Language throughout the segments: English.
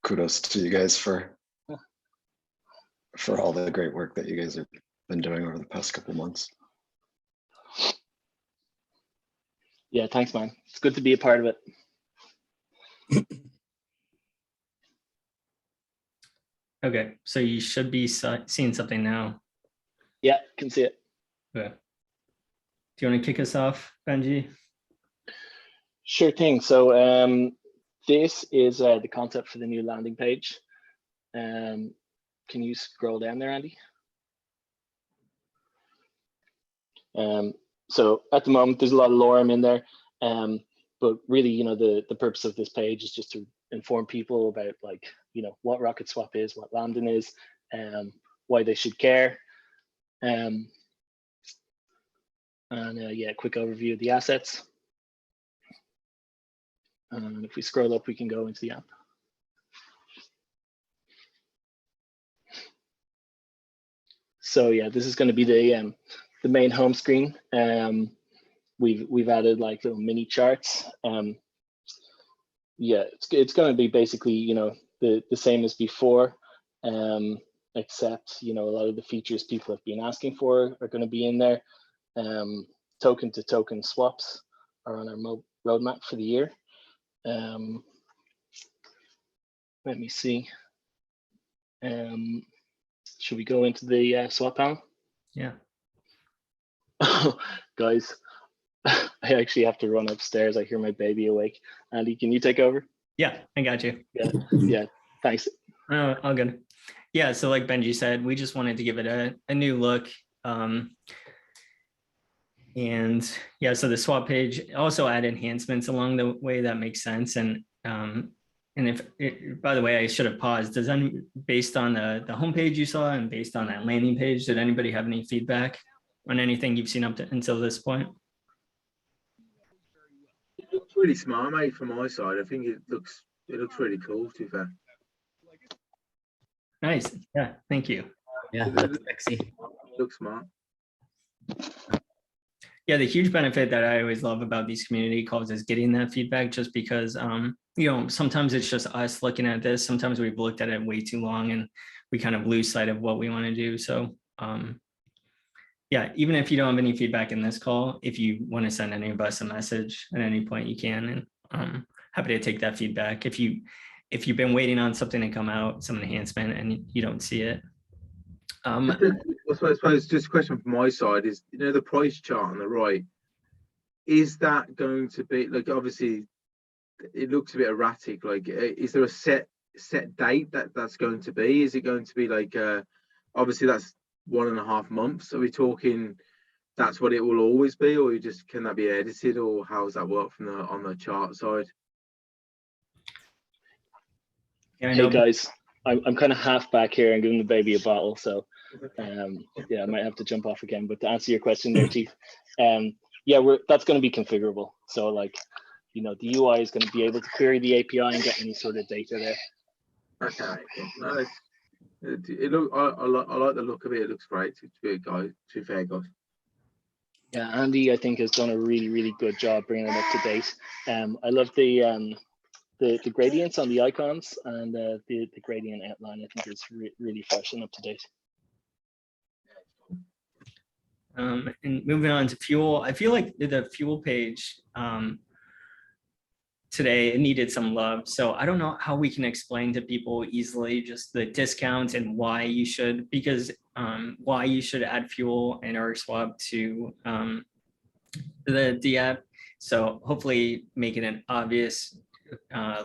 kudos to you guys for all the great work that you guys have been doing over the past couple months. Yeah, thanks, man. It's good to be a part of it. Okay, so you should be seeing something now. Yeah, can see it. Okay. Do you want to kick us off, Benji? Sure thing. So this is the concept for the new landing page. Can you scroll down there, Andy? So at the moment, there's a lot of lorem in there, but really, you know, the purpose of this page is just to inform people about, like, you know, what Rocketswap is, what Lamden is, why they should care, and yeah, quick overview of the assets. And if we scroll up, we can go into the app. So yeah, this is going to be the main home screen. We've added like little mini charts. Yeah, it's going to be basically, you know, the same as before, except, you know, a lot of the features people have been asking for are going to be in there. Token to token swaps are on our roadmap for the year. Let me see. Should we go into the swap panel? Yeah. Guys, I actually have to run upstairs. I hear my baby awake. Andy, can you take over? Yeah, I got you. Yeah, thanks. All good. Yeah, so like Benji said, we just wanted to give it a new look. And yeah, so the swap page also add enhancements along the way that makes sense. And if by the way, I should have paused. Does any, based on the homepage you saw and based on that landing page, did anybody have any feedback on anything you've seen up to until this point? It looks really smart, mate. From my side, I think it looks really cool. To be fair. Nice. Yeah. Thank you. Yeah, that's sexy. It looks smart. Yeah, the huge benefit that I always love about these community calls is getting that feedback, just because, you know, sometimes it's just us looking at this. Sometimes we've looked at it way too long and we kind of lose sight of what we want to do. So yeah, even if you don't have any feedback in this call, if you want to send any of us a message at any point, you can, and happy to take that feedback. If you've been waiting on something to come out, some enhancement, and you don't see it. I suppose just a question from my side is, you know, the price chart on the right, is that going to be, like, obviously it looks a bit erratic, like, is there a set date that's going to be? Is it going to be like, obviously that's 1.5 months, are we talking that's what it will always be, or you just, can that be edited, or how does that work from on the chart side? Yeah, Hey guys, I'm kind of half back here and giving the baby a bottle, so yeah, I might have to jump off again. But to answer your question there, Chief, yeah, that's going to be configurable. So, like, you know, the UI is going to be able to query the API and get any sort of data there. Okay, no, it look, I like the look of it. It looks great. To be fair, guys. Yeah, Andy, I think, has done a really good job bringing it up to date. I love the gradients on the icons, and the gradient outline. I think it's really fresh and up to date. And moving on to fuel, I feel like the fuel page today, it needed some love. So I don't know how we can explain to people easily just the discounts and why you should, because why you should add fuel and Rocketswap to the app. So hopefully making it obvious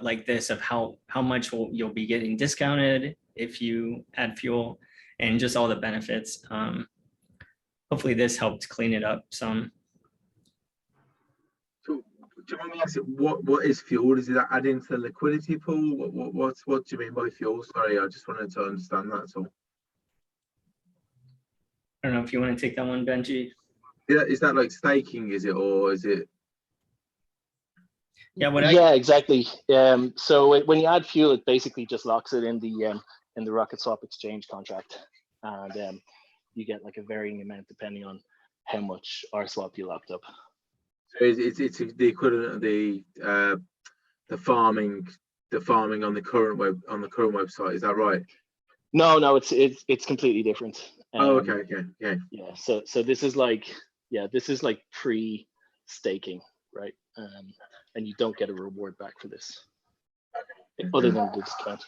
like this of how much you'll be getting discounted if you add fuel, and just all the benefits. Hopefully this helped clean it up some. So, do you mind me asking, what is fuel? Is it adding to the liquidity pool? What do you mean by fuel? Sorry, I just wanted to understand that. So, I don't know if you want to take that one, Benji. yeah, is that like staking? Is it, or is it? Yeah. Yeah, exactly. So when you add fuel, it basically just locks it in the Rocketswap exchange contract, and you get like a varying amount depending on how much RSwap you locked up. So it's the equivalent of the farming the farming on the current website. Is that right? No, it's completely different. Oh, okay. Yeah. Yeah. So this is like, this is like pre-staking, right? And you don't get a reward back for this, other than the discount.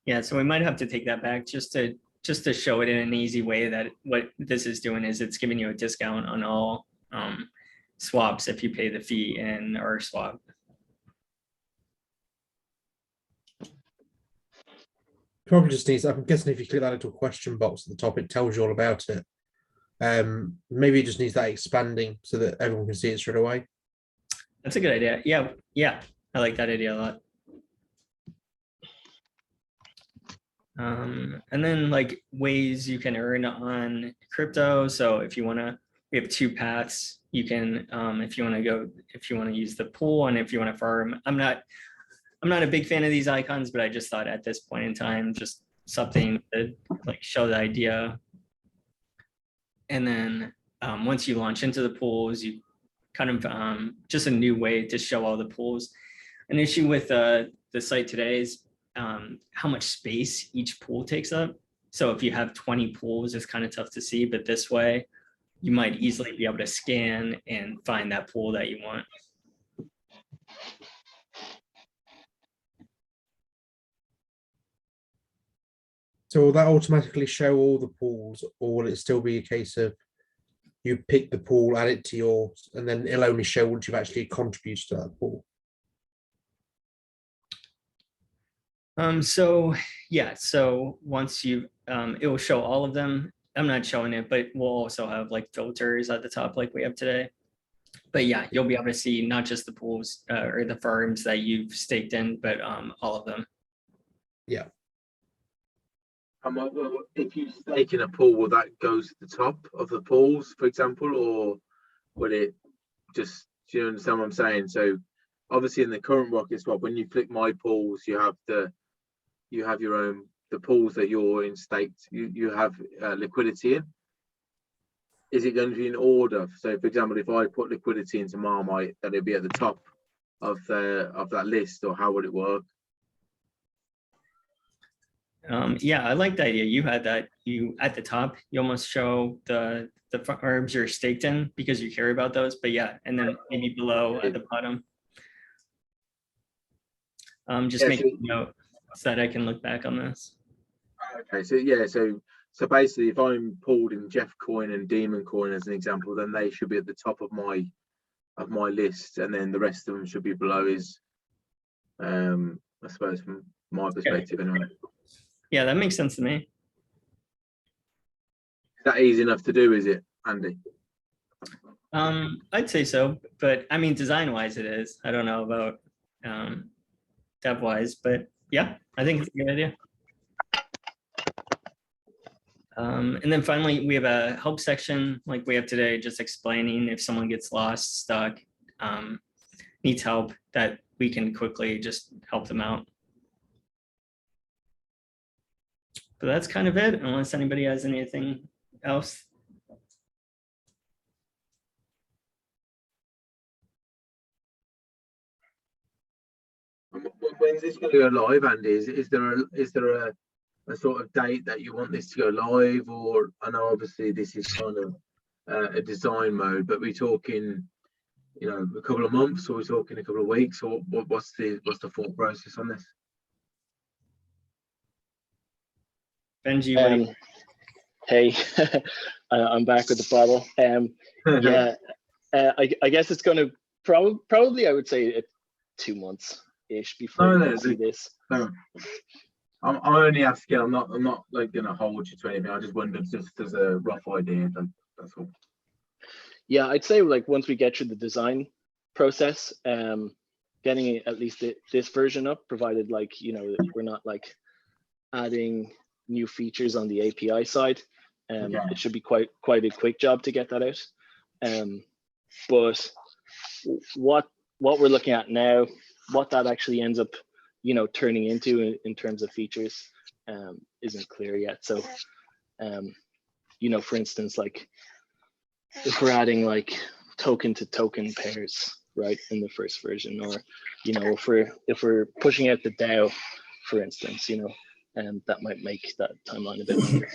Yeah, so we might have to take that back just to show it in an easy way that what this is doing is it's giving you a discount on all swaps if you pay the fee in our swap. Probably just needs, I'm guessing if you click that little question box at the top, it tells you all about it. Maybe it just needs that expanding so that everyone can see it straight away. That's a good idea. Yeah, I like that idea a lot. And then like ways you can earn on crypto. So if you want to, we have two paths. You can, if you want to use the pool, and if you want to farm. I'm not a big fan of these icons, but I just thought at this point in time, just something to like show the idea. And then once you launch into the pools, you kind of just a new way to show all the pools. An issue with the site today is how much space each pool takes up. So if you have 20 pools, it's kind of tough to see, but this way you might easily be able to scan and find that pool that you want. So will that automatically show all the pools, or will it still be a case of you pick the pool, add it to yours, and then it'll only show once you've actually contributed to that pool? So yeah, so once you, it will show all of them. I'm not showing it, but we'll also have like filters at the top like we have today. But yeah, you'll be able to see not just the pools or the farms that you've staked in, but all of them. Yeah. If you stake in a pool, will that go to the top of the pools, for example, or will it just, do you understand what I'm saying? So obviously in the current Rocketswap, when you click my pools, you have your own, the pools that you're in staked, you have liquidity in. Is it going to be in order? So for example, if I put liquidity into Marmite, that it'll be at the top of that list, or how would it work? Yeah, I like the idea. You had that, you at the top, you almost show the farms you're staked in because you care about those, but yeah, and then maybe below at the bottom. Just make a note so that I can look back on this. Okay, so yeah, so basically if I'm pulled in Jeff Coin and Demon Coin as an example, then they should be at the top of my list, and then the rest of them should be below is I suppose from my perspective anyway. Yeah, that makes sense to me. Is that easy enough to do, is it, Andy? I'd say so, but I mean, design-wise it is. I don't know about dev-wise, but yeah, I think it's a good idea. And then finally, we have a help section like we have today, just explaining if someone gets lost, stuck, needs help, that we can quickly just help them out. But that's kind of it, unless anybody has anything else. When's this going to go live, Andy? Is there a sort of date that you want this to go live? Or I know obviously this is kind of a design mode, but we're talking, you know, a couple of months, or we're talking a couple of weeks, or what's the thought process on this? Benji, Hey, I'm back with the bottle. Yeah, I guess it's going to probably I would say 2 months ish before we see this. No. I'm only asking. I'm not like gonna hold you to anything. I just wondered, just as a rough idea. That's all. Yeah, I'd say like once we get through the design process, getting at least this version up, provided like, you know, we're not like adding new features on the API side. It should be quite a quick job to get that out. But what we're looking at now, what that actually ends up, you know, turning into in terms of features, isn't clear yet. So, you know, for instance, like if we're adding like token to token pairs, right, in the first version, or if we're pushing out the DAO, for instance, and that might make that timeline a bit longer.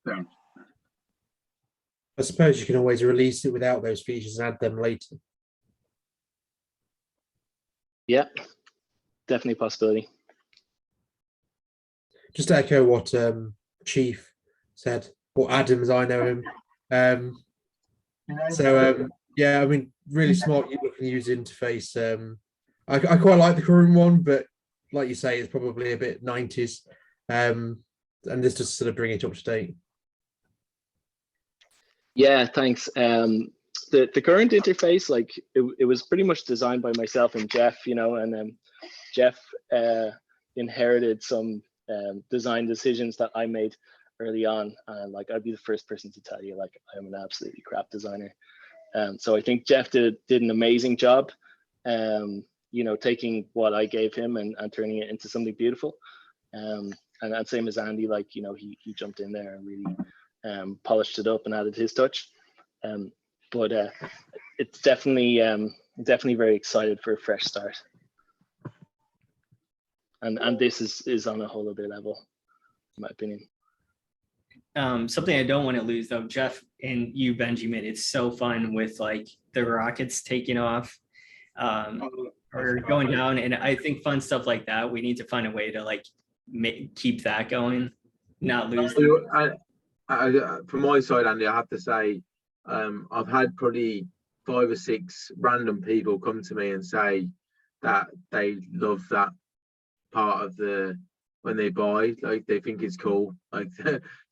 Yeah. I suppose you can always release it without those features and add them later. Yeah, definitely a possibility. Just to echo what Chief said, or Adam as I know him. Yeah, I mean, really smart looking user interface. I quite like the current one, but like you say, it's probably a bit 90s. And this just sort of bring it up to date. Yeah, thanks. The current interface, like it was pretty much designed by myself and Jeff, and Jeff inherited some design decisions that I made early on, and like I'd be the first person to tell you, like, I'm an absolutely crap designer. So I think Jeff did an amazing job, taking what I gave him and turning it into something beautiful. And same as Andy, like, he jumped in there and really polished it up and added his touch. But it's definitely very excited for a fresh start. And this is on a whole other level, in my opinion. Something I don't want to lose though, Jeff and you, Benji, made it so fun with like the rockets taking off or going down, and I think fun stuff like that, we need to find a way to like keep that going, not lose them. From my side, Andy, I have to say, I've had probably 5 or 6 random people come to me and say that they love that part of when they buy, like they think it's cool, like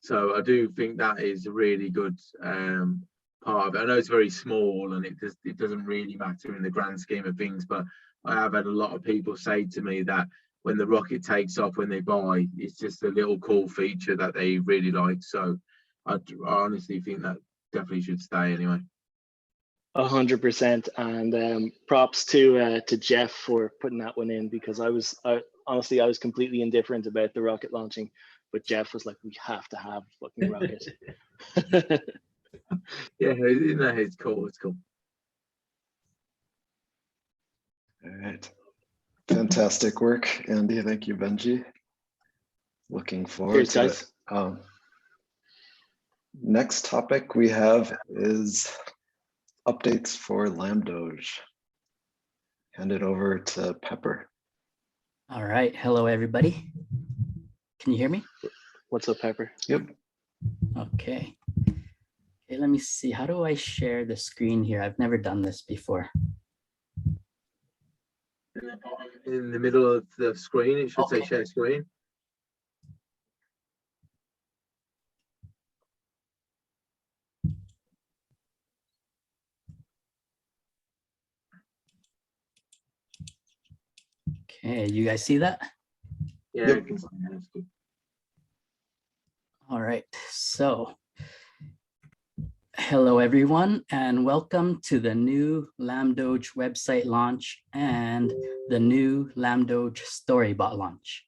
so I do think that is a really good part of it. I know it's very small and it doesn't really matter in the grand scheme of things, but I have had a lot of people say to me that when the rocket takes off when they buy, it's just a little cool feature that they really like. So I honestly think that definitely should stay anyway. 100%, and props to Jeff for putting that one in, because honestly I was completely indifferent about the rocket launching, but Jeff was like, we have to have a fucking rocket. Yeah, it's cool. It's cool. All right. Fantastic work, Andy. Thank you, Benji. Looking forward to it. Next topic we have is updates for Lambdoge. Hand it over to Pepper. All right. Hello, everybody. Can you hear me? What's up, Pepper? Yep. Okay. Okay, let me see. How do I share the screen here? I've never done this before. In the middle of the screen, it should say share screen. Okay, you guys see that? Yeah. Yep. That's good. All right. So, hello, everyone, and welcome to the new Lambdoge website launch and the new Lambdoge Storybot launch.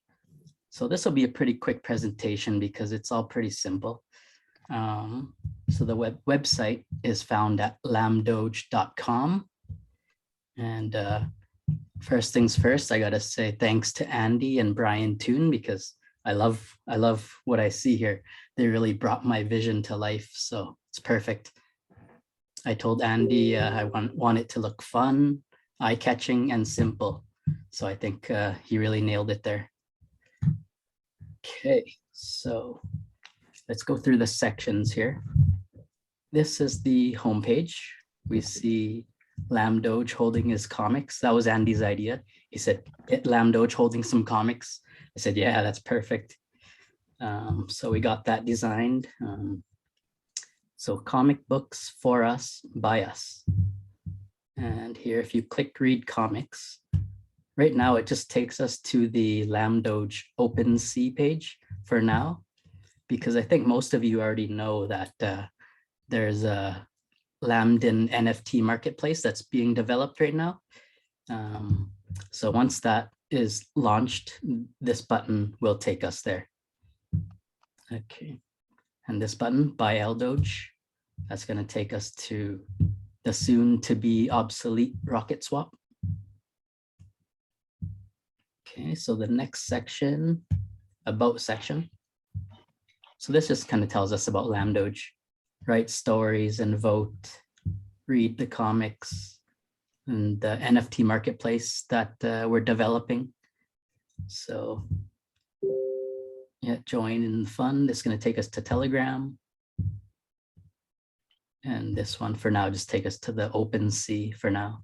So this will be a pretty quick presentation because it's all pretty simple. So the website is found at lambdoge.com. And first things first, I gotta say thanks to Andy and Brian Toon, because I love what I see here. They really brought my vision to life, so it's perfect. I told Andy I want it to look fun, eye-catching, and simple. So I think he really nailed it there. Okay, so let's go through the sections here. This is the homepage. We see Lambdoge holding his comics. That was Andy's idea. He said, get Lambdoge holding some comics. I said, yeah, that's perfect. So we got that designed. So comic books for us, by us. And here, if you click read comics, right now it just takes us to the Lambdoge OpenSea page for now, because I think most of you already know that there's a Lamden NFT marketplace that's being developed right now. So once that is launched, this button will take us there. Okay, and this button, Buy Ldoge, that's going to take us to the soon to be obsolete Rocketswap. Okay, so the next section, about section. So this just kind of tells us about Lambdoge, write stories and vote, read the comics, and the NFT marketplace that we're developing. So yeah, join in the fun. This is going to take us to Telegram. And this one for now, just take us to the OpenSea for now.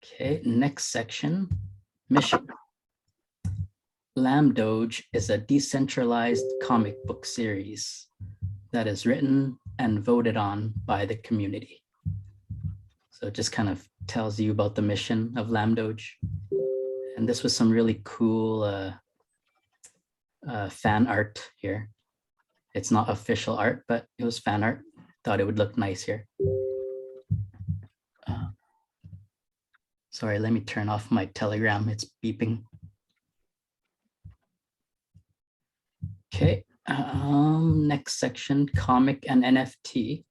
Okay, next section, mission. Lambdoge is a decentralized comic book series that is written and voted on by the community. So it just kind of tells you about the mission of Lambdoge. And this was some really cool fan art here. It's not official art, but it was fan art. Thought it would look nice here. Sorry, let me turn off my Telegram. It's beeping. Okay, next section, comic and NFT.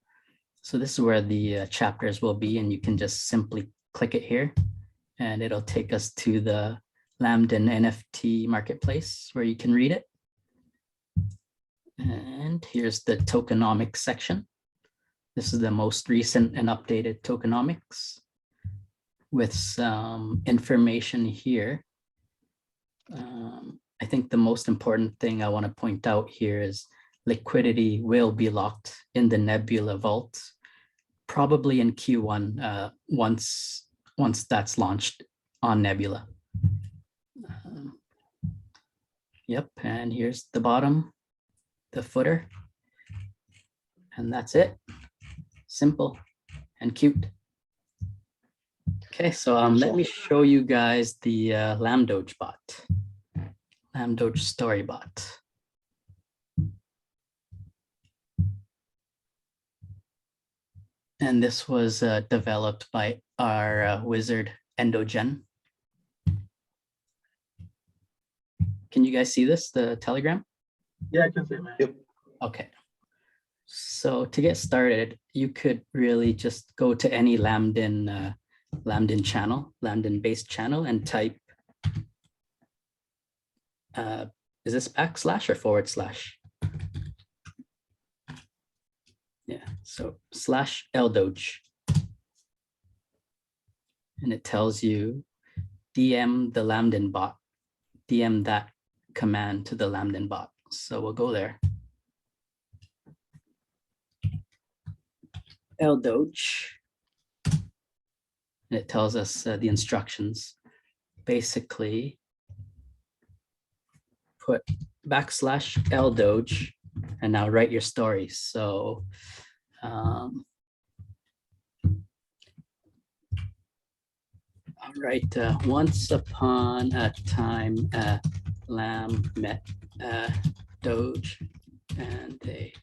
So this is where the chapters will be, and you can just simply click it here, and it'll take us to the Lamden NFT marketplace where you can read it. And here's the tokenomics section. This is the most recent and updated tokenomics with some information here. I think the most important thing I want to point out here is liquidity will be locked in the Nebula vault, probably in Q1 once that's launched on Nebula. Yep, and here's the bottom, the footer, and that's it. Simple and cute. Okay, so let me show you guys the Lambdoge bot, Lambdoge story bot. And this was developed by our wizard Endogen. Can you guys see this, the Telegram? Yeah, I can see it, man. Yep. Okay. So to get started, you could really just go to any Lamden channel, Lamden-based channel, and type, is this backslash or forward slash? Yeah, so /Ldoge. And it tells you DM the Lamden bot, DM that command to the Lamden bot. So we'll go there. Ldoge. And it tells us the instructions. Basically, put /Ldoge and now write your stories. So all right, once upon a time, Lamb met Doge and they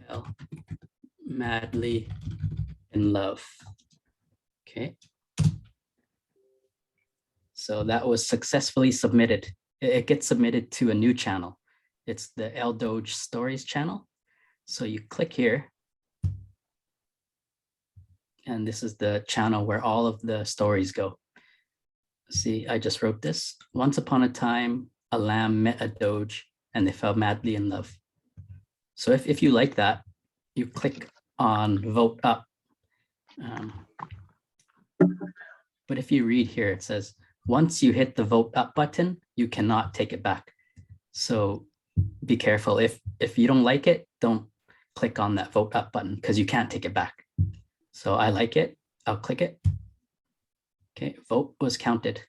fell madly in love. Okay. So that was successfully submitted. It gets submitted to a new channel. It's the Ldoge Stories channel. So you click here. And this is the channel where all of the stories go. See, I just wrote this. Once upon a time, a lamb met a doge and they fell madly in love. So if you like that, you click on vote up. But if you read here, it says, once you hit the vote up button, you cannot take it back. So be careful. If you don't like it, don't click on that vote up button because you can't take it back. So I like it, I'll click it. Okay, vote was counted.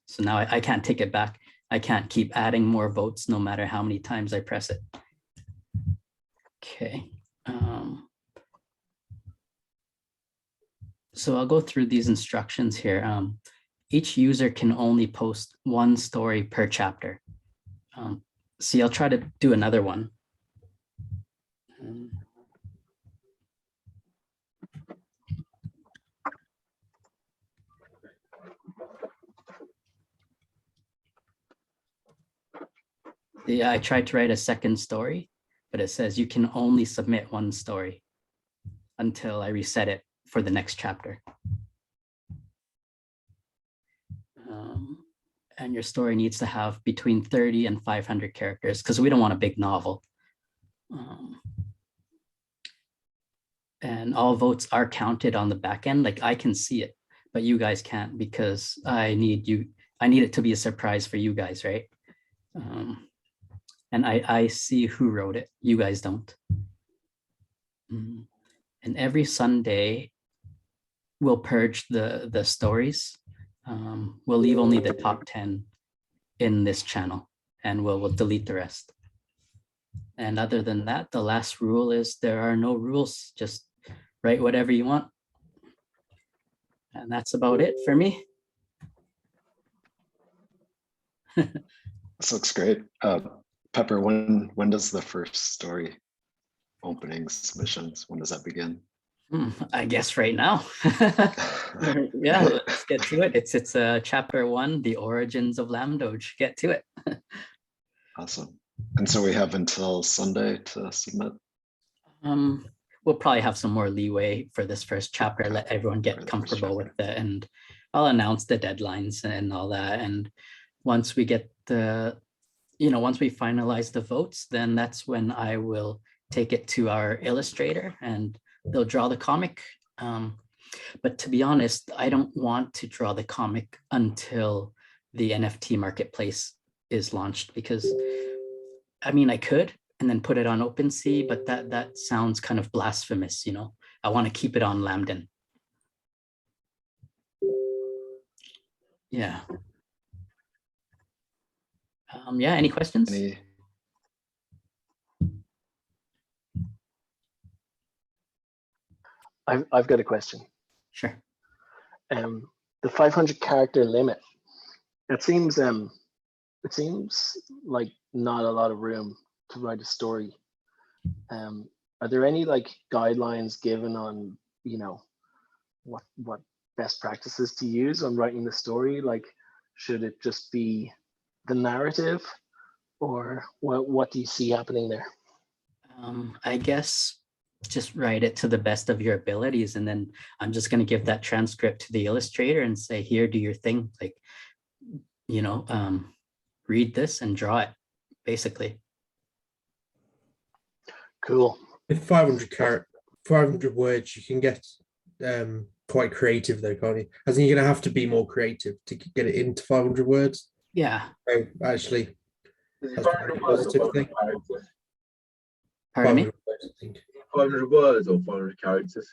So now I can't take it back. I can't keep adding more votes no matter how many times I press it. Okay. So I'll go through these instructions here. Each user can only post one story per chapter. See, I'll try to do another one. Yeah, I tried to write a second story, but it says you can only submit one story. until I reset it for the next chapter. And your story needs to have between 30 and 500 characters because we don't want a big novel. And all votes are counted on the back end. Like I can see it, but you guys can't because I need it to be a surprise for you guys, right? And I see who wrote it. You guys don't. And every Sunday, we'll purge the stories. We'll leave only the top 10 in this channel, and we'll delete the rest. And other than that, the last rule is there are no rules. Just write whatever you want. And that's about it for me. This looks great. Pepper, when does the first story opening submissions, when does that begin? I guess right now. Yeah, let's get to it. It's chapter 1, the origins of Lambdoge. Get to it. Awesome. And so we have until Sunday to submit? We'll probably have some more leeway for this first chapter, let everyone get comfortable with it, and I'll announce the deadlines and all that. And once we get once we finalize the votes, then that's when I will take it to our illustrator and they'll draw the comic. But to be honest, I don't want to draw the comic until the NFT marketplace is launched, because I mean, I could and then put it on OpenSea, but that sounds kind of blasphemous, I want to keep it on Lamden. Yeah. Yeah, any questions? I've got a question. Sure. The 500 character limit. It seems like not a lot of room to write a story. Are there any guidelines given on what best practices to use on writing the story? Like, should it just be the narrative, or what do you see happening there? I guess just write it to the best of your abilities, and then I'm just going to give that transcript to the illustrator and say, here, do your thing. Read this and draw it, basically. Cool. With 500 words, you can get quite creative though, can't you? As in, you're going to have to be more creative to get it into 500 words. Yeah. So actually, that's 500 a positive thing. Pardon me? 500 words or 500 characters?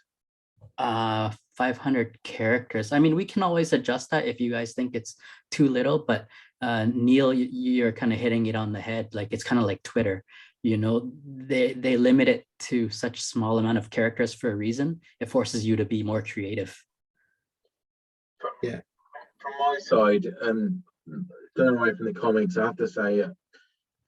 500 characters. I mean, we can always adjust that if you guys think it's too little, but Neil, you're kind of hitting it on the head. Like, it's kind of like Twitter, they limit it to such small amount of characters for a reason. It forces you to be more creative. Yeah. From my side, going away from the comics, I have to say,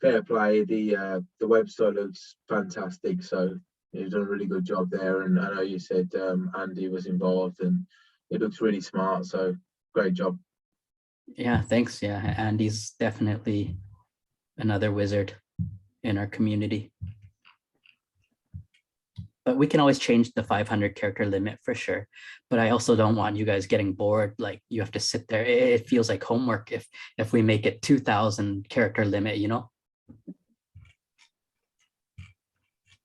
fair play. The website looks fantastic, so you've done a really good job there. And I know you said Andy was involved, and it looks really smart. So great job. Yeah, thanks. Yeah, Andy's definitely another wizard in our community. But we can always change the 500 character limit for sure. But I also don't want you guys getting bored. Like, you have to sit there. It feels like homework if we make it 2,000 character limit,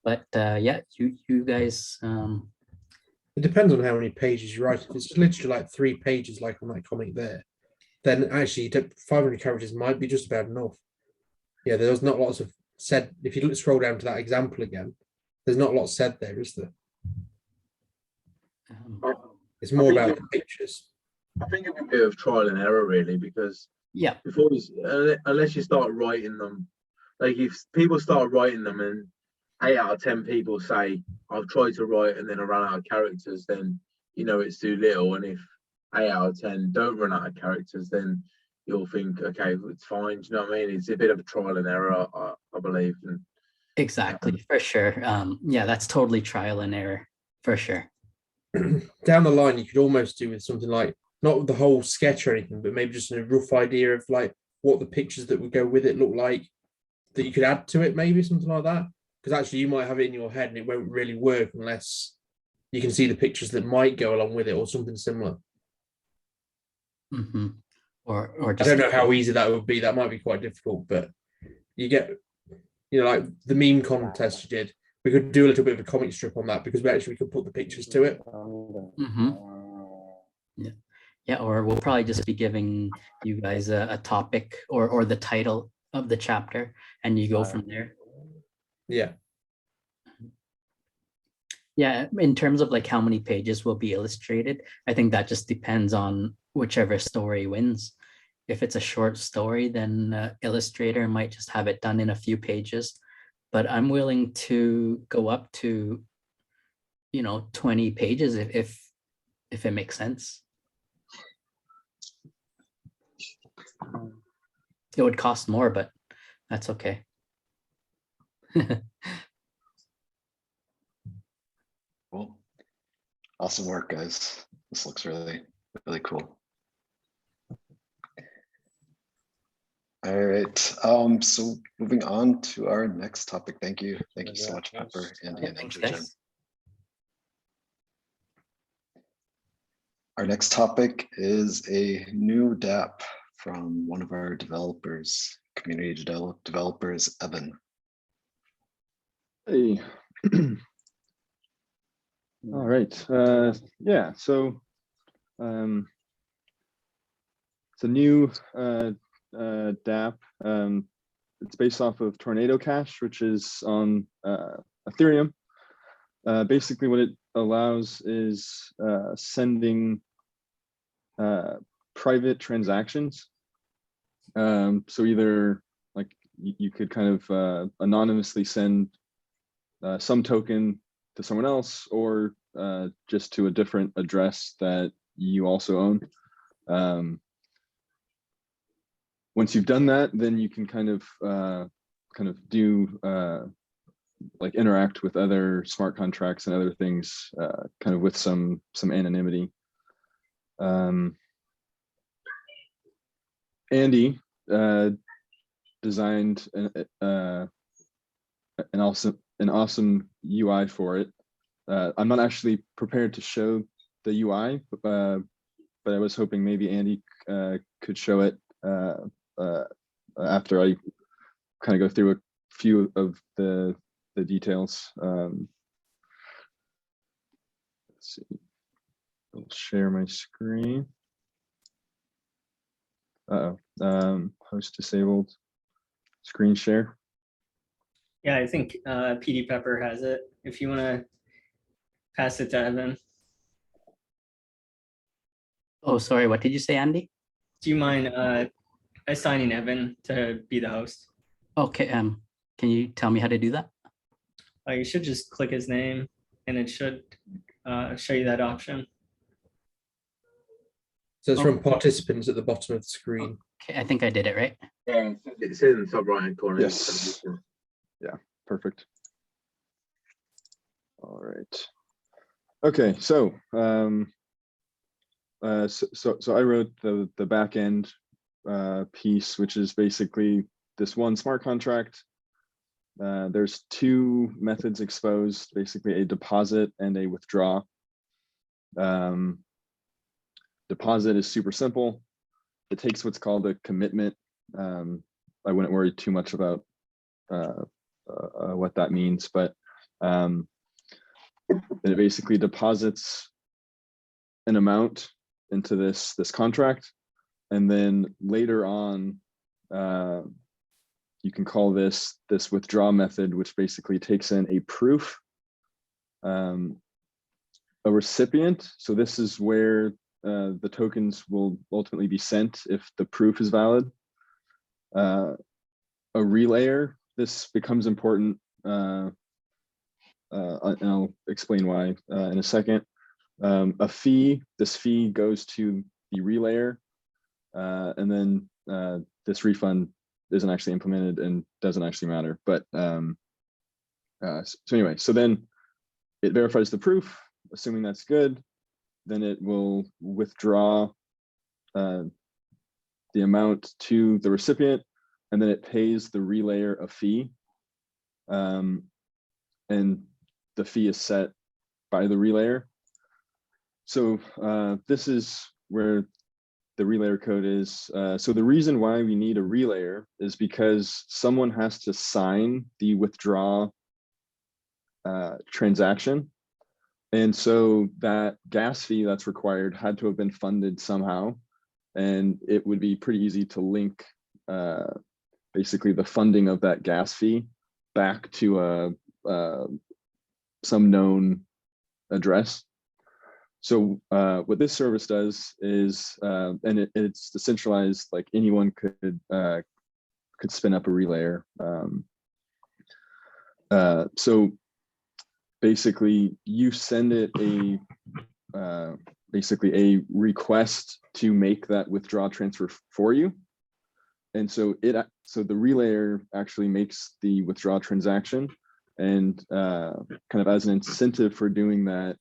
But yeah, you guys. It depends on how many pages you write. If it's literally like 3 pages, like on that comic there, then actually 500 characters might be just about enough. Yeah, there's not lots of said. If you scroll down to that example again, there's not a lot said there, is there? It's more about the pictures. I think it would be a bit of trial and error, really, because Yeah, unless you start writing them, like if people start writing them and 8 out of 10 people say, I've tried to write and then I ran out of characters, then it's too little. And if 8 out of 10 don't run out of characters, then you'll think, okay, it's fine. Do you know what I mean? It's a bit of a trial and error, I believe. And exactly, for sure. Yeah, that's totally trial and error, for sure. Down the line, you could almost do with something like, not the whole sketch or anything, but maybe just a rough idea of like what the pictures that would go with it look like, that you could add to it, maybe something like that. Because actually you might have it in your head and it won't really work unless you can see the pictures that might go along with it or something similar. Mm-hmm. Or I just don't know how easy that would be. That might be quite difficult, but you get, like the meme contest you did. We could do a little bit of a comic strip on that because we could put the pictures to it. Mm-hmm. Yeah, or we'll probably just be giving you guys a topic or the title of the chapter, and you go from there. Yeah. Yeah, in terms of like how many pages will be illustrated, I think that just depends on whichever story wins. If it's a short story, then Illustrator might just have it done in a few pages. But I'm willing to go up to, 20 pages if it makes sense. It would cost more, but that's okay. Cool. Awesome work, guys. This looks really, really cool. All right. So moving on to our next topic. Thank you. Thank you so much, Pepper, Andy, and Thanks, Nitrogen. guys. Our next topic is a new DApp from one of our developers, community developers, Evan. Hey. All right. Yeah. So it's a new DApp. It's based off of Tornado Cash, which is on Ethereum. Basically, what it allows is sending private transactions. So either like you could kind of anonymously send some token to someone else, or just to a different address that you also own. Once you've done that, then you can kind of do like interact with other smart contracts and other things, kind of with some anonymity. Andy designed an awesome UI for it. I'm not actually prepared to show the UI, but I was hoping maybe Andy could show it after I kind of go through a few of the details. Let's see. I'll share my screen. Host disabled. Screen share. Yeah, I think PD Pepper has it. If you want to pass it to Evan. Oh, sorry. What did you say, Andy? Do you mind assigning Evan to be the host? Okay. Can you tell me how to do that? You should just click his name, and it should show you that option. So it's from participants at the bottom of the screen. Okay, I think I did it right. Yeah, it says in the top right hand corner. Yes. Yeah, perfect. All right. Okay, so so I wrote the back end piece, which is basically this one smart contract. There's two methods exposed, basically a deposit and a withdraw. Deposit is super simple. It takes what's called a commitment. I wouldn't worry too much about what that means, but it basically deposits an amount into this contract, and then later on, you can call this withdraw method, which basically takes in a proof, a recipient. So this is where the tokens will ultimately be sent if the proof is valid. A relayer. This becomes important, and I'll explain why in a second. A fee. This fee goes to the relayer, and then this refund isn't actually implemented and doesn't actually matter. But so anyway, so then it verifies the proof. Assuming that's good, then it will withdraw the amount to the recipient, and then it pays the relayer a fee, and the fee is set by the relayer. So this is where the relayer code is. So the reason why we need a relayer is because someone has to sign the withdraw transaction. And so that gas fee that's required had to have been funded somehow. And it would be pretty easy to link basically the funding of that gas fee back to some known address. So what this service does is, and it's decentralized, like anyone could spin up a relayer. So basically you send it basically a request to make that withdraw transfer for you. And so so the relayer actually makes the withdraw transaction, and kind of as an incentive for doing that,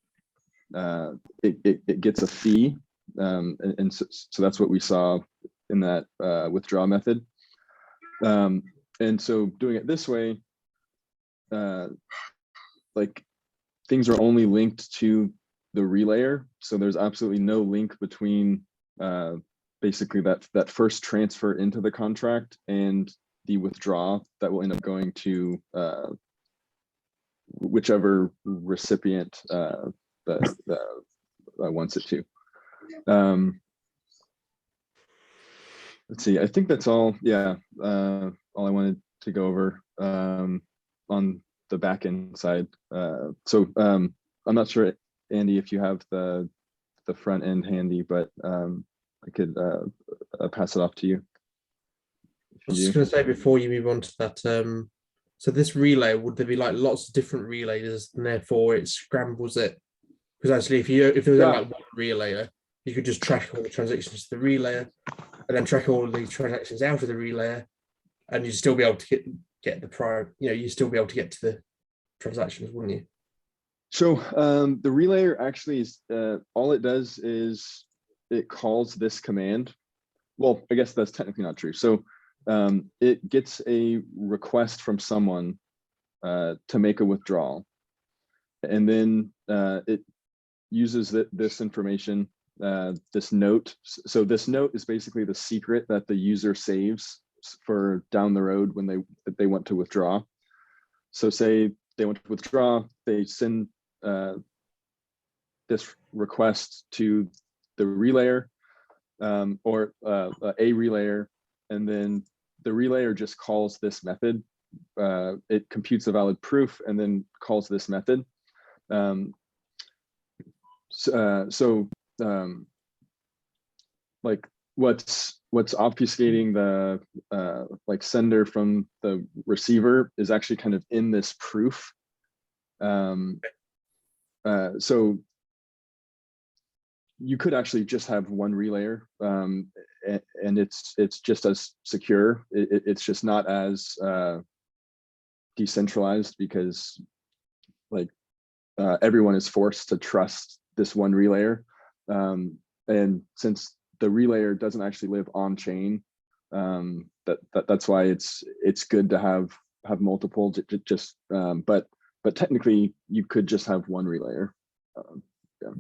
it gets a fee. And so that's what we saw in that withdraw method. And so doing it this way, like things are only linked to the relayer. So there's absolutely no link between basically that first transfer into the contract and the withdraw that will end up going to whichever recipient that wants it to. Let's see, I think that's all. Yeah, all I wanted to go over on the back end side. So I'm not sure, Andy, if you have the front end handy, but I could pass it off to you. I was just going to say before you move on to that, so this relay, would there be like lots of different relayers, and therefore it scrambles it? Because actually, if there was only like one relayer, you could just track all the transactions to the relayer, and then track all the transactions out of the relayer, and you'd still be able to get the prior. You'd still be able to get to the transactions, wouldn't you? So the relayer actually is all it does is it calls this command. Well, I guess that's technically not true. So it gets a request from someone to make a withdrawal, and then it uses this information, this note. So this note is basically the secret that the user saves for down the road when they want to withdraw. So say they want to withdraw, they send this request to the relayer or a relayer, and then the relayer just calls this method. It computes a valid proof and then calls this method. Like what's obfuscating the like sender from the receiver is actually kind of in this proof. So you could actually just have one relayer, and it's just as secure. It's just not as decentralized, because like everyone is forced to trust this one relayer, and since the relayer doesn't actually live on chain, that's why it's good to have multiple. But technically you could just have one relayer.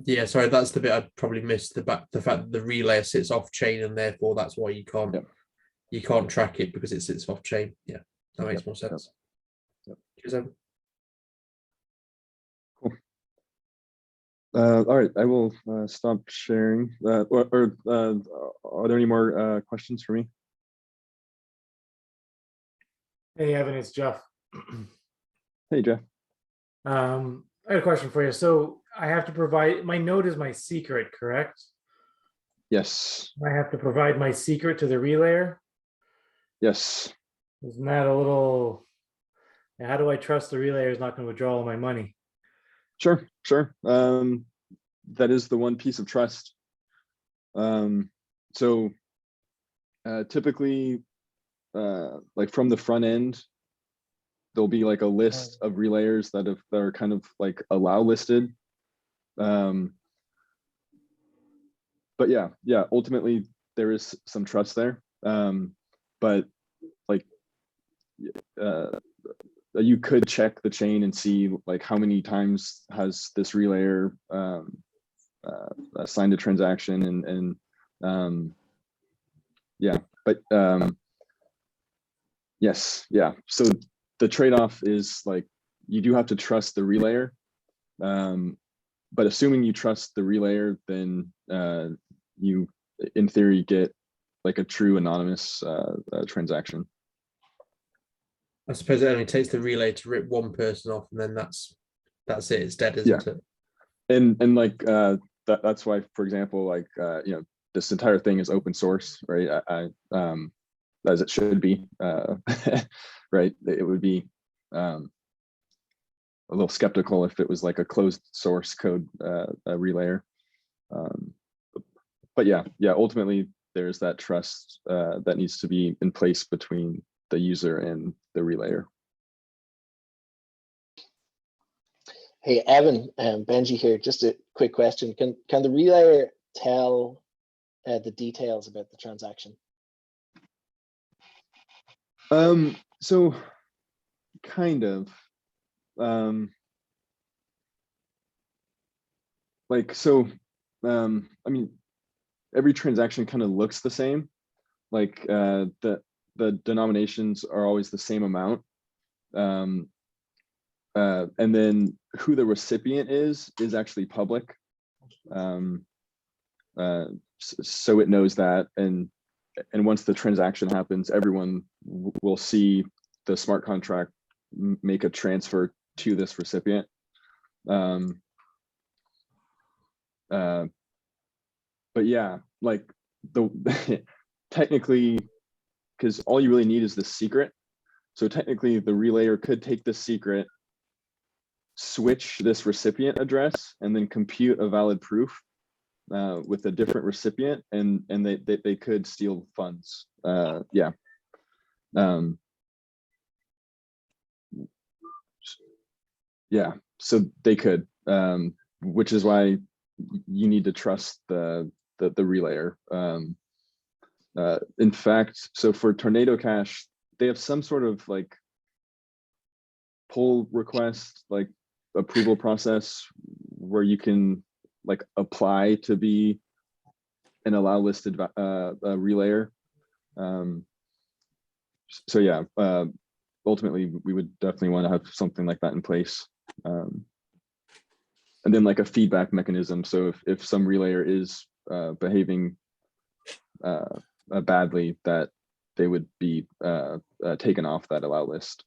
Yeah, sorry, that's the bit I probably missed. The fact that the relayer sits off chain, and therefore that's why you can't track it, because it sits off chain. Yeah, that makes more sense. Cool. All right, I will stop sharing. Or are there any more questions for me? Hey, Evan, it's Jeff. Hey, Jeff. I had a question for you. So I have to provide, my node is my secret, correct? Yes. I have to provide my secret to the relayer? Yes. Isn't that a little, how do I trust the relayer is not going to withdraw all my money? Sure. That is the one piece of trust. So typically, like from the front end, there'll be like a list of relayers that are kind of like allow listed. But yeah, ultimately there is some trust there. But like you could check the chain and see like how many times has this relayer signed a transaction, and yeah, but yes, yeah. So the trade-off is like you do have to trust the relayer, but assuming you trust the relayer, then you in theory get like a true anonymous transaction. I suppose it only takes the relay to rip one person off, and then that's it. It's dead, isn't it? And like that's why, for example, like you know, this entire thing is open source, right? As it should be, right? It would be a little skeptical if it was like a closed source code relayer. But yeah, ultimately there's that trust that needs to be in place between the user and the relayer. Hey, Evan and Benji here. Just a quick question. Can the relayer tell the details about the transaction? So kind of. Like, so, I mean, every transaction kind of looks the same. Like the denominations are always the same amount. And then who the recipient is actually public. So it knows that, and once the transaction happens, everyone will see the smart contract make a transfer to this recipient. But yeah, like the technically, because all you really need is the secret. So technically the relayer could take the secret, switch this recipient address, and then compute a valid proof with a different recipient, and they could steal funds. Yeah. Yeah, so they could, which is why you need to trust the relayer. In fact, so for Tornado Cash, they have some sort of like pull request, like approval process where you can like apply to be an allow listed relayer. So yeah, ultimately we would definitely want to have something like that in place. And then like a feedback mechanism. So if some relayer is behaving badly, that they would be taken off that allow list.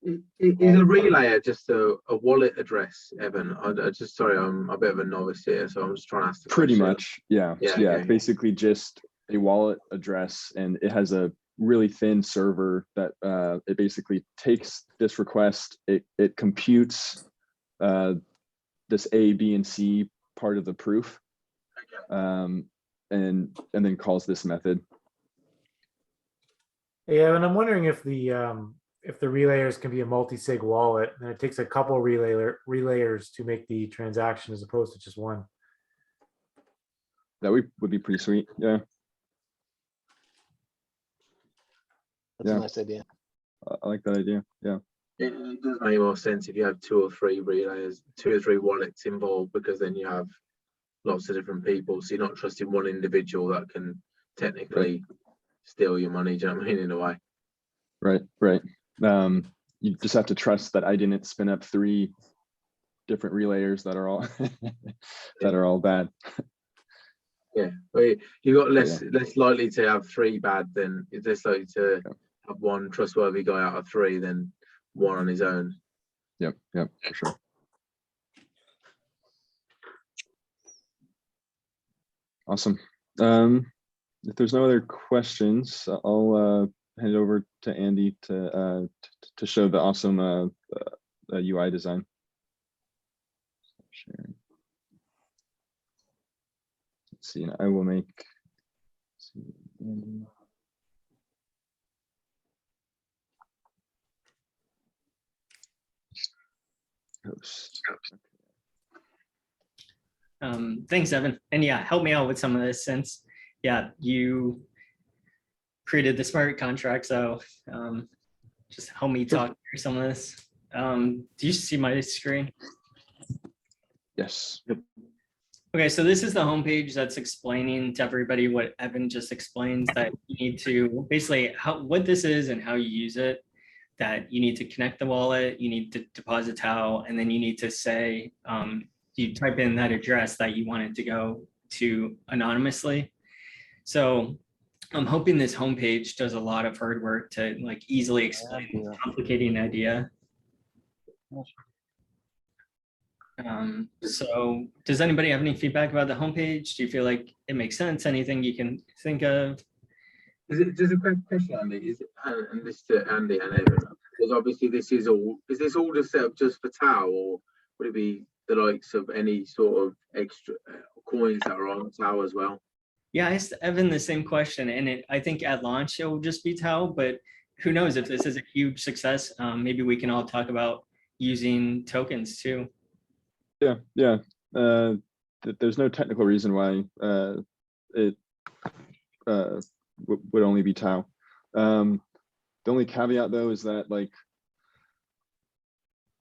Is a relayer just a wallet address, Evan? I just, sorry, I'm a bit of a novice here, so I'm just trying to ask the Pretty question. much, yeah. Okay. Basically just a wallet address, and it has a really thin server that it basically takes this request, it computes this A, B, and C part of the proof, and then calls this method. Yeah, and I'm wondering if the relayers can be a multi-sig wallet, and it takes a couple relayers to make the transaction as opposed to just one. That would be pretty sweet. Yeah. That's a nice idea. I like that idea. Yeah. It does make more sense if you have 2 or 3 relayers, 2 or 3 wallets involved, because then you have lots of different people. So you're not trusting one individual that can technically steal your money. Do you know what I mean? In a way. Right. You just have to trust that I didn't spin up 3 different relayers that are all that are all bad. Yeah, well, you got less likely to have 3 bad than it's less likely to have 1 trustworthy guy out of 3 than 1 on his own. Yep, for sure. Awesome. If there's no other questions, I'll hand it over to Andy to show the awesome UI design. Sharing. Let's see, I will make. Host. Thanks, Evan. And yeah, help me out with some of this, since you created the smart contract. So just help me talk through some of this. Do you see my screen? Yes. Okay, so this is the homepage that's explaining to everybody what Evan just explained, that you need to basically what this is and how you use it, that you need to connect the wallet, you need to deposit how, and then you need to say, you type in that address that you want it to go to anonymously. So I'm hoping this homepage does a lot of hard work to like easily explain this complicating idea. So does anybody have any feedback about the homepage? Do you feel like it makes sense? Anything you can think of? There's a quick question, Andy. Is it, and this to Andy and Evan, because obviously this is this all just set up just for Tau, or would it be the likes of any sort of extra coins that are on Tau as well? Yeah, I asked Evan the same question, and I think at launch it will just be Tau, but who knows if this is a huge success? Maybe we can all talk about using tokens too. Yeah. There's no technical reason why it would only be Tau. The only caveat though is that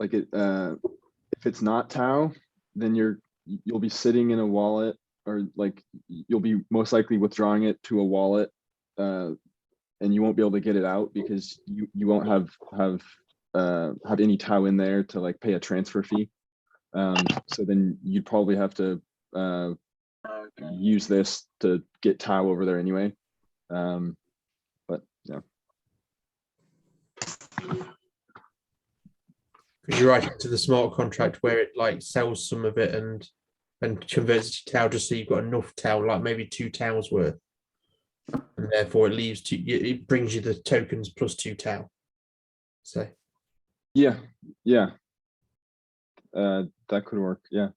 if it's not Tau, then you'll be sitting in a wallet, or like you'll be most likely withdrawing it to a wallet, and you won't be able to get it out because you won't have any Tau in there to like pay a transfer fee. So then you'd probably have to use this to get Tau over there anyway. But yeah. Could you write it to the smart contract where it like sells some of it and converts it to Tau, just so you've got enough Tau, like maybe 2 Tau's worth, and therefore it leaves it brings you the tokens plus 2 Tau. So Yeah. That could work. Yeah.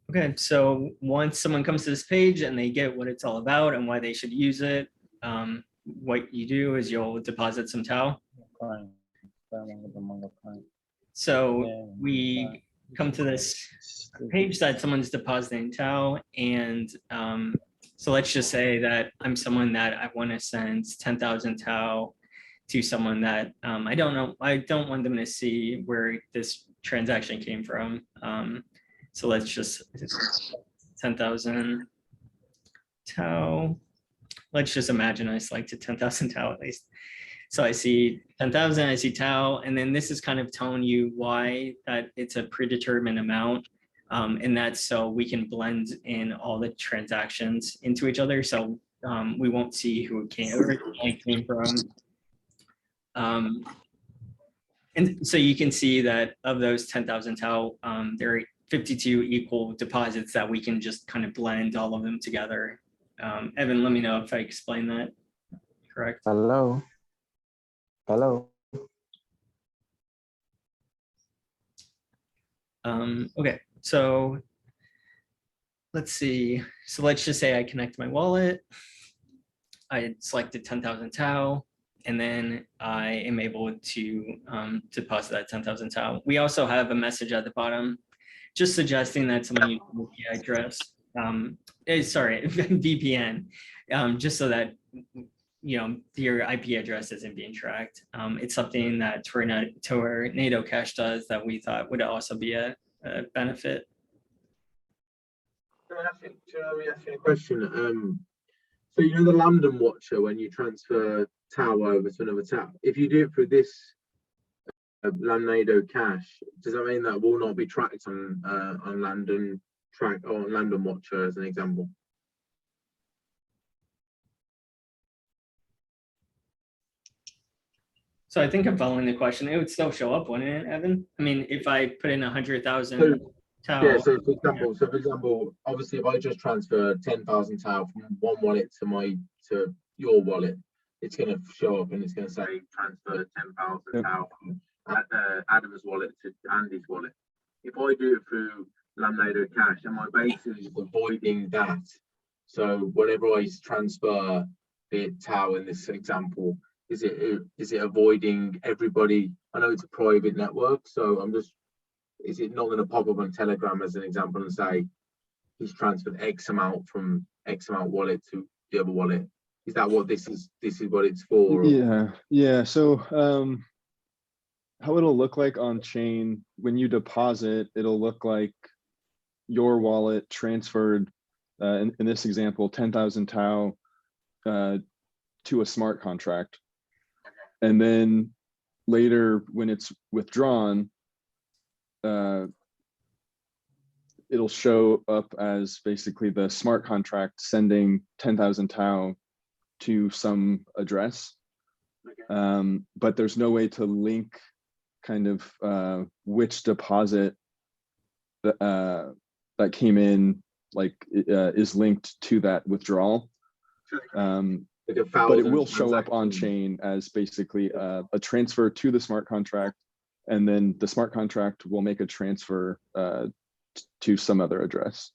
Okay, so once someone comes to this page and they get what it's all about and why they should use it, what you do is you'll deposit some Tau. So we come to this page that someone's depositing Tau, and so let's just say that I'm someone that I want to send 10,000 Tau to someone that I don't know. I don't want them to see where this transaction came from. So let's just 10,000 Tau. Let's just imagine I selected 10,000 Tau at least. So I see 10,000, I see Tau, and then this is kind of telling you why that it's a predetermined amount. And that's so we can blend in all the transactions into each other. So we won't see who it came from. And so you can see that of those 10,000 Tau, there are 52 equal deposits that we can just kind of blend all of them together. Evan, let me know if I explained that correct. Hello. Okay, so let's see. So let's just say I connect my wallet. I selected 10,000 Tau, and then I am able to deposit that 10,000 Tau. We also have a message at the bottom just suggesting that someone use the address, VPN, just so that your IP address isn't being tracked. It's something that Tornado Cash does that we thought would also be a benefit. Can I ask you a question? So you know the Lamden Watcher, when you transfer Tau over to another Tau, if you do it through this Lamnado Cash, does that mean that will not be tracked on Lamden Track or Lamden Watcher as an example? So I think I'm following the question. It would still show up, wouldn't it, Evan? I mean, if I put in 100,000 Tau. Yeah. So for example, obviously, if I just transfer 10,000 Tau from one wallet to your wallet, it's going to show up and it's going to say transfer 10,000 Tau from Adam's wallet to Andy's wallet. If I do it through Lamnado Cash, am I basically just avoiding that? So whenever I transfer the Tau in this example, is it avoiding everybody? I know it's a private network, so is it not going to pop up on Telegram as an example and say he's transferred X amount from X amount wallet to the other wallet? Is that what this is what it's for? Yeah. So how it'll look like on chain, when you deposit, it'll look like your wallet transferred, in this example, 10,000 tau to a smart contract. And then later when it's withdrawn, it'll show up as basically the smart contract sending 10,000 tau to some address. But there's no way to link kind of which deposit that came in, like is linked to that withdrawal. But it will show up on chain as basically a transfer to the smart contract, and then the smart contract will make a transfer to some other address.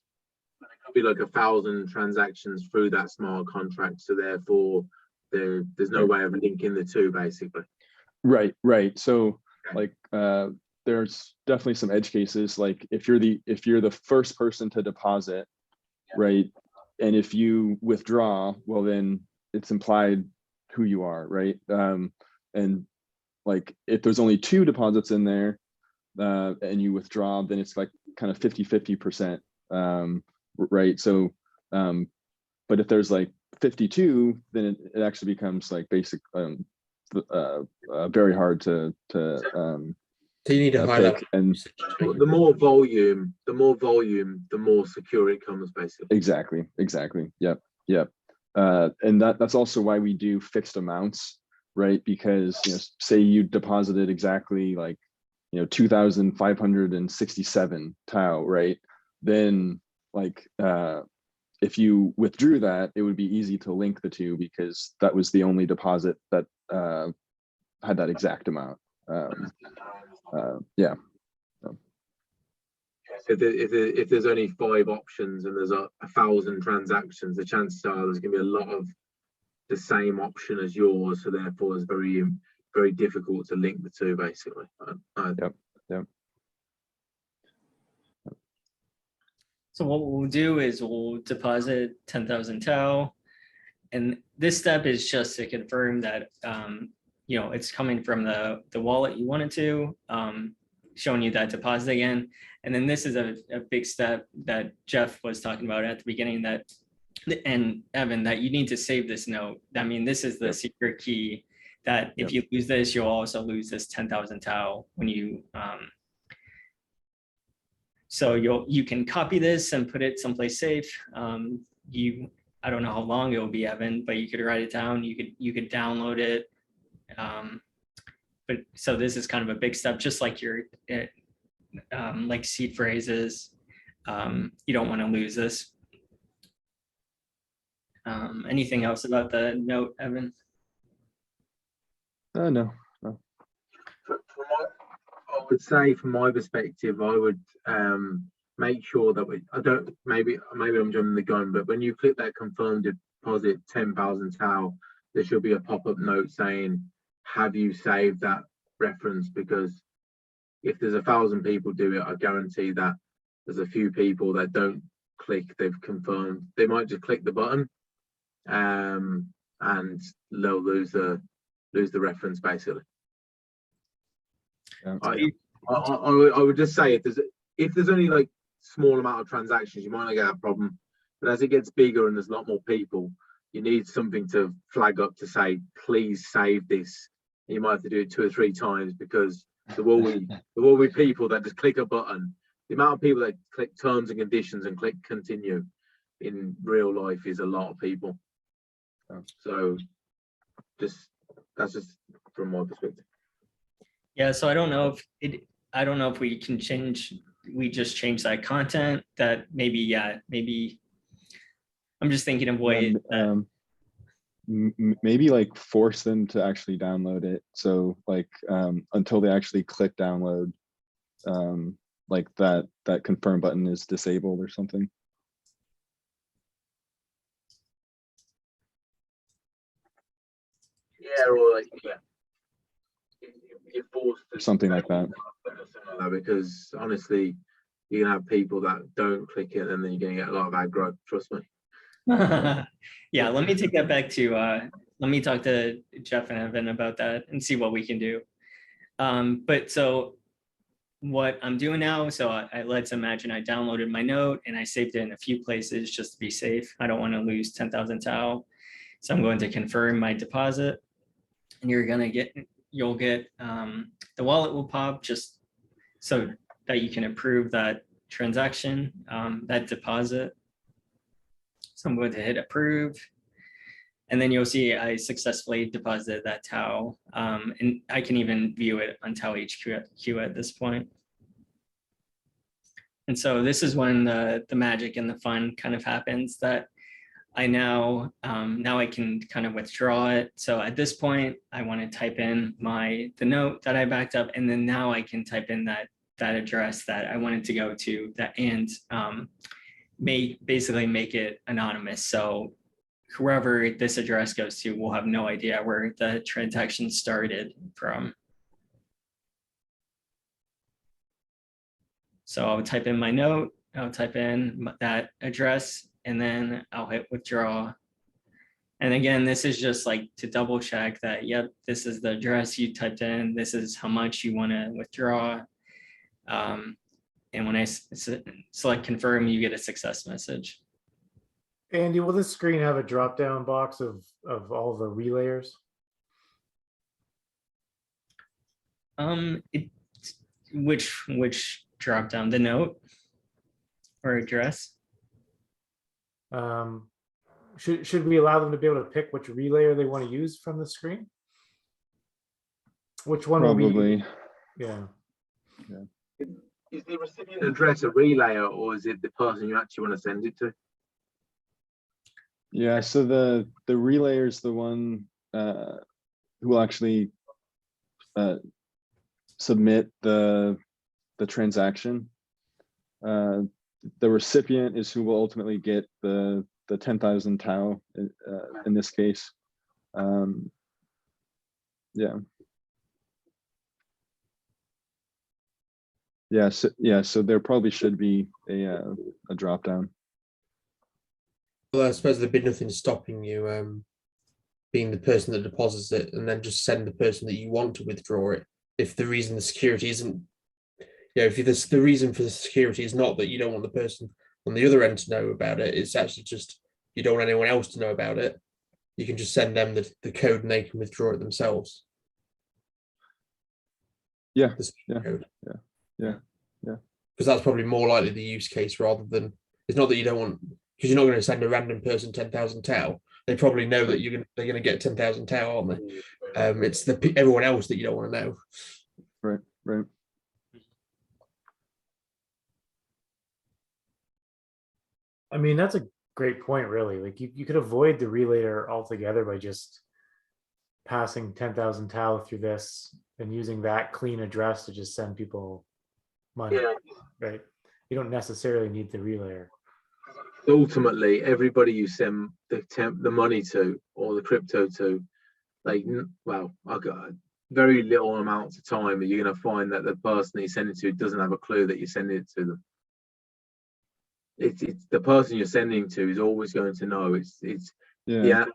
It could be like 1,000 transactions through that smart contract, so therefore there's no way of linking the two, basically. Right. So like there's definitely some edge cases, like if you're the first person to deposit, right, and if you withdraw, well then it's implied who you are, right? And like if there's only 2 deposits in there and you withdraw, then it's like kind of 50-50%, right? So but if there's like 52, then it actually becomes like basic very hard to so you need a high level. And the more volume, the more secure it comes, basically. Exactly. Yep. And that's also why we do fixed amounts, right? Because say you deposited exactly like 2,567 tau, right? Then like if you withdrew that, it would be easy to link the two because that was the only deposit that had that exact amount. Yeah. So if there's only 5 options and there's 1,000 transactions, the chances are there's going to be a lot of the same option as yours. So therefore, it's very, very difficult to link the two, basically. Yep. So what we'll do is we'll deposit 10,000 tau, and this step is just to confirm that it's coming from the wallet you want it to, showing you that deposit again. And then this is a big step that Jeff was talking about at the beginning, and Evan, that you need to save this note. I mean, this is the secret key that if you lose this, you'll also lose this 10,000 tau when you so you can copy this and put it someplace safe. I don't know how long it will be, Evan, but you could write it down. You could download it. But so this is kind of a big step, just like your like seed phrases. You don't want to lose this. Anything else about the note, Evan? No. I would say, from my perspective, I would make sure that maybe I'm jumping the gun, but when you click that confirm deposit 10,000 tau, there should be a pop-up note saying, have you saved that reference? Because if there's 1,000 people do it, I guarantee that there's a few people that don't click they've confirmed. They might just click the button and they'll lose the reference, basically. I would just say if there's only like small amount of transactions, you might not get that problem, but as it gets bigger and there's a lot more people, you need something to flag up to say, please save this. And you might have to do it 2 or 3 times, because there will be people that just click a button. The amount of people that click terms and conditions and click continue in real life is a lot of people. So that's just from my perspective. Yeah, so I don't know if we can we just change that content, that maybe I'm just thinking of ways that, maybe like force them to actually download it. So like until they actually click download, like that confirm button is disabled or something. Yeah, or like you're forced to Something like that. Because honestly, you're gonna have people that don't click it, and then you're gonna get a lot of aggro. Trust me. Yeah, let me take that back to, let me talk to Jeff and Evan about that and see what we can do. But so what I'm doing now, so let's imagine I downloaded my note and I saved it in a few places just to be safe. I don't want to lose 10,000 tau. So I'm going to confirm my deposit, and you'll get, the wallet will pop just so that you can approve that transaction, that deposit. So I'm going to hit approve. And then you'll see I successfully deposited that tau. And I can even view it on Tau HQ at this point. And so this is when the magic and the fun kind of happens, that I now I can kind of withdraw it. So at this point, I want to type in the note that I backed up, and then now I can type in that address that I wanted to go to, and basically make it anonymous. So whoever this address goes to will have no idea where the transaction started from. So I'll type in my note, I'll type in that address, and then I'll hit withdraw. And again, this is just like to double check that, yep, this is the address you typed in, this is how much you want to withdraw. And when I select confirm, you get a success message. Andy, will this screen have a drop-down box of all the relayers? Which drop down, the note or address? Should we allow them to be able to pick which relayer they want to use from the screen? Which one will Probably. be? Yeah. Is the recipient address a relayer, or is it the person you actually want to send it to? Yeah, so the relayer is the one who will actually submit the transaction. The recipient is who will ultimately get the 10,000 tau in this case. Yeah. So there probably should be a drop down. Well, I suppose there'd be nothing stopping you being the person that deposits it, and then just send the person that you want to withdraw it. If the reason the security isn't, if the reason for the security is not that you don't want the person on the other end to know about it, it's actually just you don't want anyone else to know about it. You can just send them the code and they can withdraw it themselves. Yeah. Because that's probably more likely the use case, rather than, it's not that you don't want, because you're not going to send a random person 10,000 tau. They probably know that they're going to get 10,000 tau, aren't they? It's everyone else that you don't want to know. Right. I mean, that's a great point, really. Like you could avoid the relayer altogether by just passing 10,000 tau through this and using that clean address to just send people money, right? You don't necessarily need the relayer. Ultimately, everybody you send the money to or the crypto to, like, well, I got very little amounts of time that you're going to find that the person that you send it to doesn't have a clue that you're sending it to them. It's the person you're sending to is always going to know. The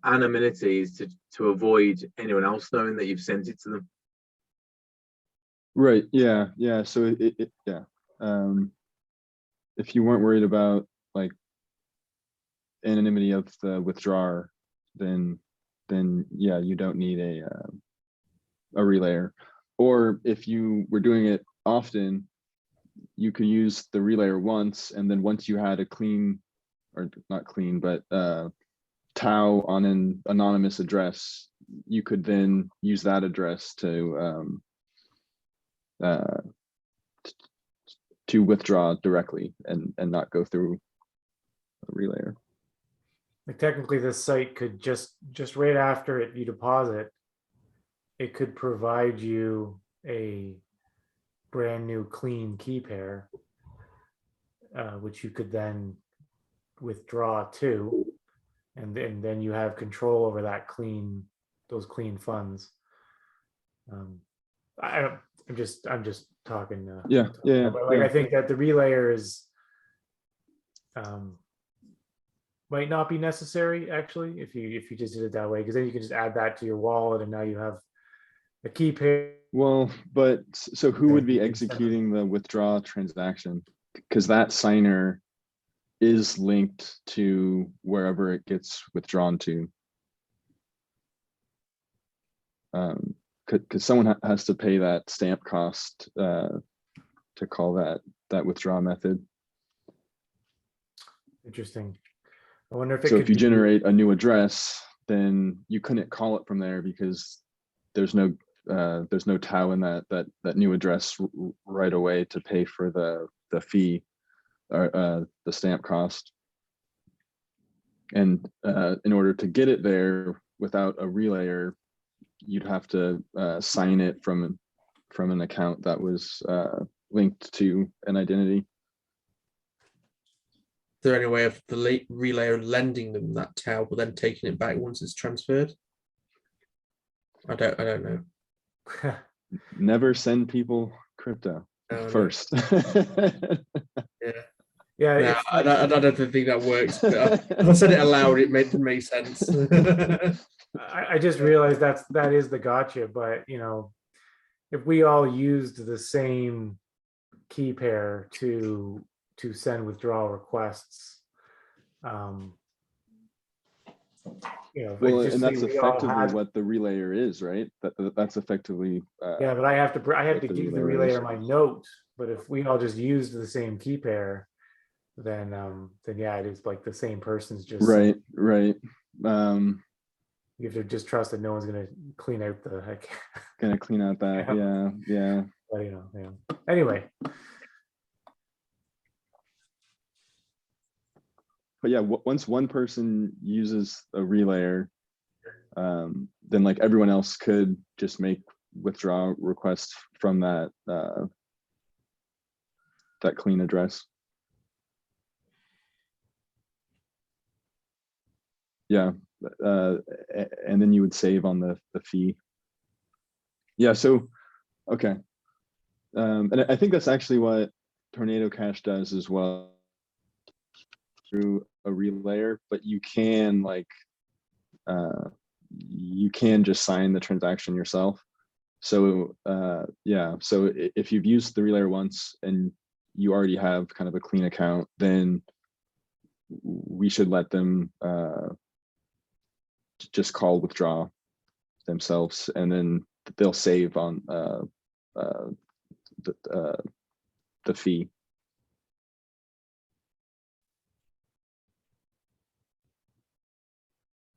anonymity is to avoid anyone else knowing that you've sent it to them. Right. Yeah. So if you weren't worried about like anonymity of the withdrawer, then yeah, you don't need a relayer. Or if you were doing it often, you could use the relayer once, and then once you had a clean, or not clean, but tau on an anonymous address, you could then use that address to withdraw directly and not go through a relayer. Like technically this site could just right after you deposit, it could provide you a brand new clean key pair, which you could then withdraw to, and then you have control over those clean funds. I'm just talking. Yeah. But like, I think that the relayer is might not be necessary actually if you just did it that way, because then you can just add that to your wallet and now you have a key pair. Well, but so who would be you can send them. executing the withdraw transaction? Because that signer is linked to wherever it gets withdrawn to. Because someone has to pay that stamp cost to call that withdraw method. Interesting. I wonder if it So could if you be- generate a new address, then you couldn't call it from there because there's no tau in that new address right away to pay for the fee or the stamp cost. And in order to get it there without a relayer, you'd have to sign it from an account that was linked to an identity. Is there any way of the relayer lending them that tau, but then taking it back once it's transferred? I don't know. Never send people crypto No. first. Yeah. Yeah, No, it's I don't think that works. But if I said it aloud, it made sense. I just realized that is the gotcha. But you know, if we all used the same key pair to send withdrawal requests, you know, Well, just and say that's we all effectively had- what the relayer is, right? That's effectively. yeah, but I have to what the give the relayer is. relayer my note. But if we all just used the same key pair, then yeah, it is like the same person's just Right. You have to just trust that no one's gonna clean out the heck. Gonna clean out that. Yeah. But, you know, yeah. Anyway, But yeah, once one person uses a relayer, then like everyone else could just make withdraw requests from that that clean address. Yeah, and then you would save on the fee. Yeah, so okay, and I think that's actually what Tornado Cash does as well through a relayer, but you can just sign the transaction yourself. So yeah, so if you've used the relayer once and you already have kind of a clean account, then we should let them just call withdraw themselves, and then they'll save on the fee.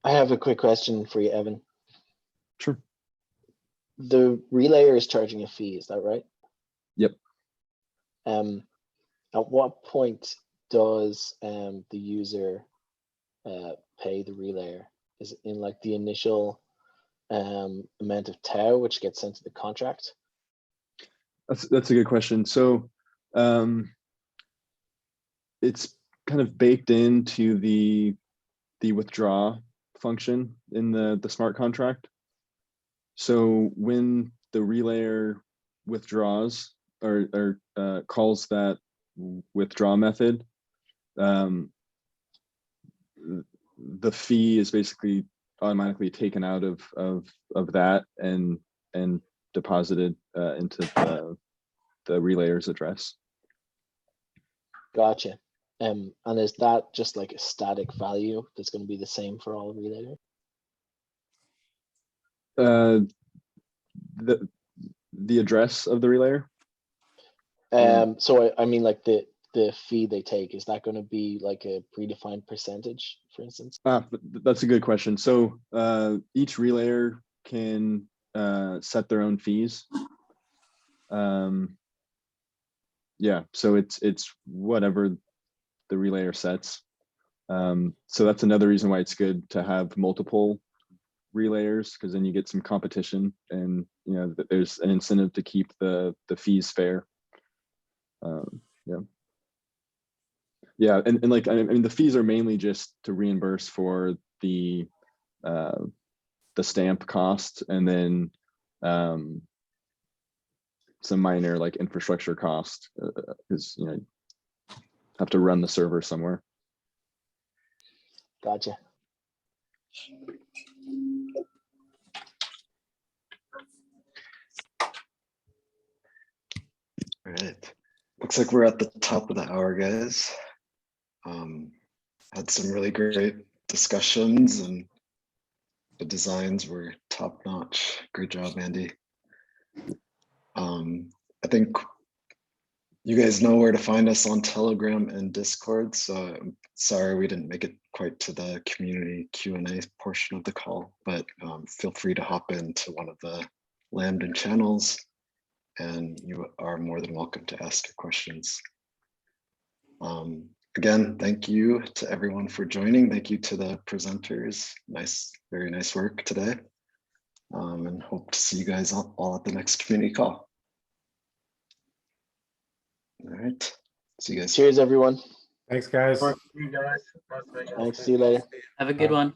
I have a quick question for you, Evan. Sure. The relayer is charging a fee, is that right? Yep. At what point does the user pay the relayer? Is it in like the initial amount of tau which gets sent to the contract? That's a good question. So it's kind of baked into the withdraw function in the smart contract. So when the relayer withdraws or calls that withdraw method, the fee is basically automatically taken out of that and deposited into the relayer's address. Gotcha. And is that just like a static value that's going to be the same for all relayers? The address of the relayer? So I mean, like the fee they take, is that going to be like a predefined percentage, for instance? That's a good question. So each relayer can set their own fees. Yeah, so it's whatever the relayer sets. So that's another reason why it's good to have multiple relayers, because then you get some competition, and you know there's an incentive to keep the fees fair. Yeah, and like I mean the fees are mainly just to reimburse for the stamp cost, and then some minor like infrastructure cost, because you know have to run the server somewhere. Gotcha. All right. Looks like we're at the top of the hour, guys. Had some really great discussions and the designs were top notch. Great job, Andy. I think you guys know where to find us on Telegram and Discord. So I'm sorry we didn't make it quite to the community Q&A portion of the call, but feel free to hop into one of the Lambden channels and you are more than welcome to ask your questions. Again, thank you to everyone for joining. Thank you to the presenters. Nice, very nice work today. And hope to see you guys all at the next community call. All right. See you guys. Cheers, everyone. Thanks, guys. Nice to meet you guys. Nice to meet you. Thanks. See you later. Have a good one.